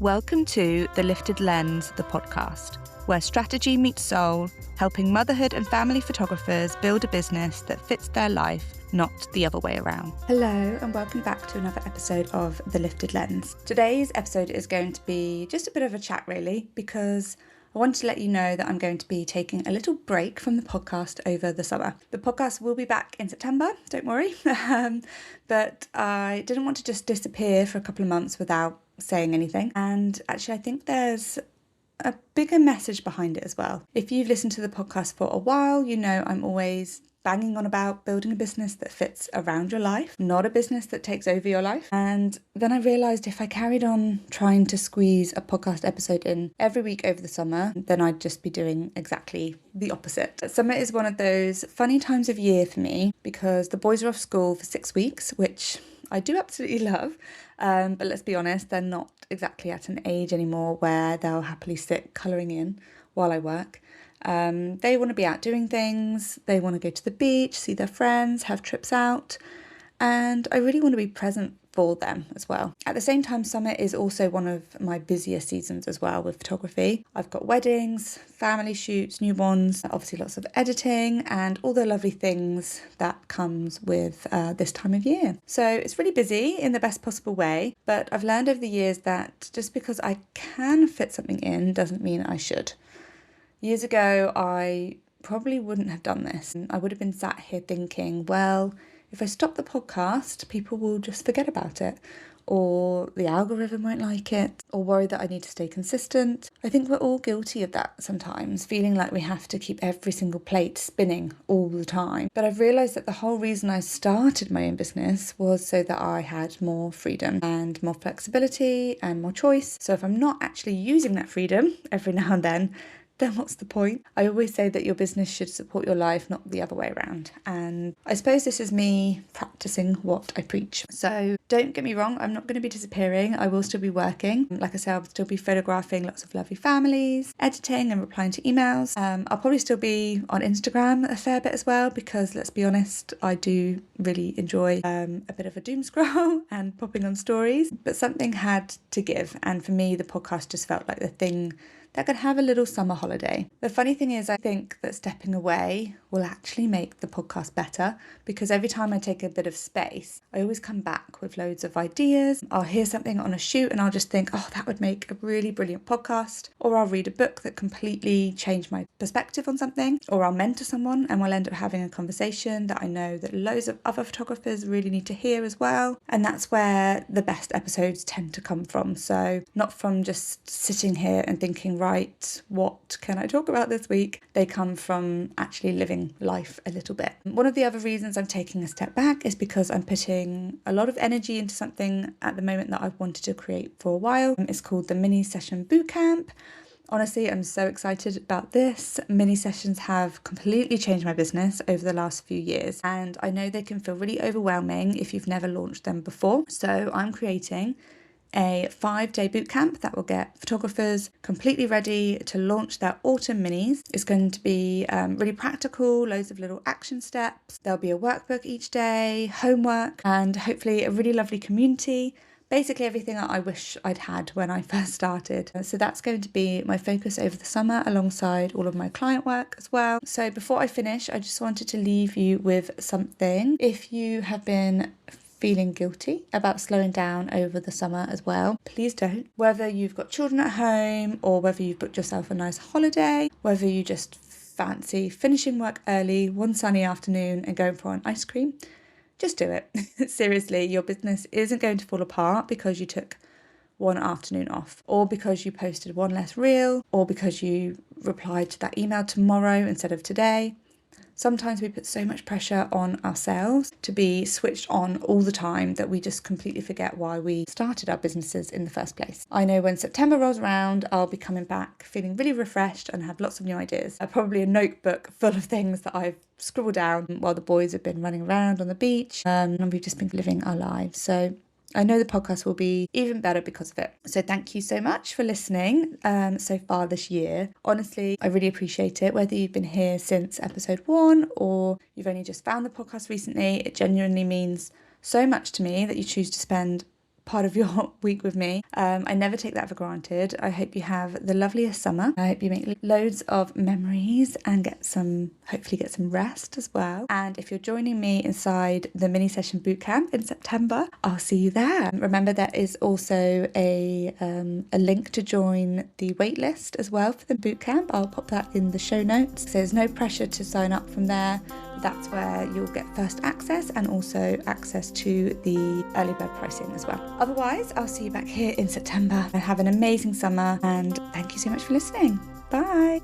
Welcome to The Lifted Lens, the podcast, where strategy meets soul, helping motherhood and family photographers build a business that fits their life, not the other way around. Hello, and welcome back to another episode of The Lifted Lens. Today's episode is going to be just a bit of a chat, really, because I wanted to let you know that I'm going to be taking a little break from the podcast over the summer. The podcast will be back in September, don't worry, but I didn't want to just disappear for a couple of months without saying anything. And actually, I think there's a bigger message behind it as well. If you've listened to the podcast for a while, you know I'm always banging on about building a business that fits around your life, not a business that takes over your life. And then I realised if I carried on trying to squeeze a podcast episode in every week over the summer, then I'd just be doing exactly the opposite. Summer is one of those funny times of year for me because the boys are off school for 6 weeks, which I do absolutely love. But let's be honest, they're not exactly at an age anymore where they'll happily sit colouring in while I work. They want to be out doing things, they want to go to the beach, see their friends, have trips out, and I really want to be present for them as well. At the same time, summer is also one of my busiest seasons as well with photography. I've got weddings, family shoots, newborns, obviously lots of editing and all the lovely things that comes with this time of year. So it's really busy in the best possible way, but I've learned over the years that just because I can fit something in doesn't mean I should. Years ago, I probably wouldn't have done this. I would have been sat here thinking, well, if I stop the podcast, people will just forget about it, or the algorithm won't like it, or worry that I need to stay consistent. I think we're all guilty of that sometimes, feeling like we have to keep every single plate spinning all the time. But I've realised that the whole reason I started my own business was so that I had more freedom and more flexibility and more choice. So if I'm not actually using that freedom every now and then what's the point? I always say that your business should support your life, not the other way around. And I suppose this is me practicing what I preach. So don't get me wrong, I'm not going to be disappearing. I will still be working. Like I said, I'll still be photographing lots of lovely families, editing and replying to emails. I'll probably still be on Instagram a fair bit as well, because let's be honest, I do really enjoy a bit of a doom scroll and popping on stories. But something had to give. And for me, the podcast just felt like the thing that could have a little summer holiday. The funny thing is, I think that stepping away will actually make the podcast better, because every time I take a bit of space, I always come back with loads of ideas. I'll hear something on a shoot and I'll just think, oh, that would make a really brilliant podcast. Or I'll read a book that completely changed my perspective on something. Or I'll mentor someone and we'll end up having a conversation that I know that loads of other photographers really need to hear as well. And that's where the best episodes tend to come from. So not from just sitting here and thinking, right, what can I talk about this week? They come from actually living life a little bit. One of the other reasons I'm taking a step back is because I'm putting a lot of energy into something at the moment that I've wanted to create for a while. It's called the Mini Session Bootcamp. Honestly, I'm so excited about this. Mini sessions have completely changed my business over the last few years, and I know they can feel really overwhelming if you've never launched them before. So I'm creating a 5-day bootcamp that will get photographers completely ready to launch their autumn minis. It's going to be really practical, loads of little action steps. There'll be a workbook each day, homework, and hopefully a really lovely community. Basically everything that I wish I'd had when I first started. So that's going to be my focus over the summer, alongside all of my client work as well. So before I finish, I just wanted to leave you with something. If you have been feeling guilty about slowing down over the summer as well, please don't. Whether you've got children at home, or whether you've booked yourself a nice holiday, whether you just fancy finishing work early one sunny afternoon and going for an ice cream, just do it. Seriously, your business isn't going to fall apart because you took one afternoon off, or because you posted one less reel, or because you replied to that email tomorrow instead of today. Sometimes we put so much pressure on ourselves to be switched on all the time that we just completely forget why we started our businesses in the first place. I know when September rolls around, I'll be coming back feeling really refreshed and have lots of new ideas. Probably a notebook full of things that I've scribbled down while the boys have been running around on the beach, and we've just been living our lives. So I know the podcast will be even better because of it. So thank you so much for listening so far this year. Honestly, I really appreciate it. Whether you've been here since episode 1 or you've only just found the podcast recently, it genuinely means so much to me that you choose to spend part of your week with me. I never take that for granted. I hope you have the loveliest summer. I hope you make loads of memories and hopefully get some rest as well. And if you're joining me inside the Mini Session Bootcamp in September, I'll see you there. Remember, there is also a link to join the waitlist as well for the bootcamp. I'll pop that in the show notes. So there's no pressure to sign up from there. That's where you'll get first access and also access to the early bird pricing as well. Otherwise, I'll see you back here in September. Have an amazing summer and thank you so much for listening. Bye.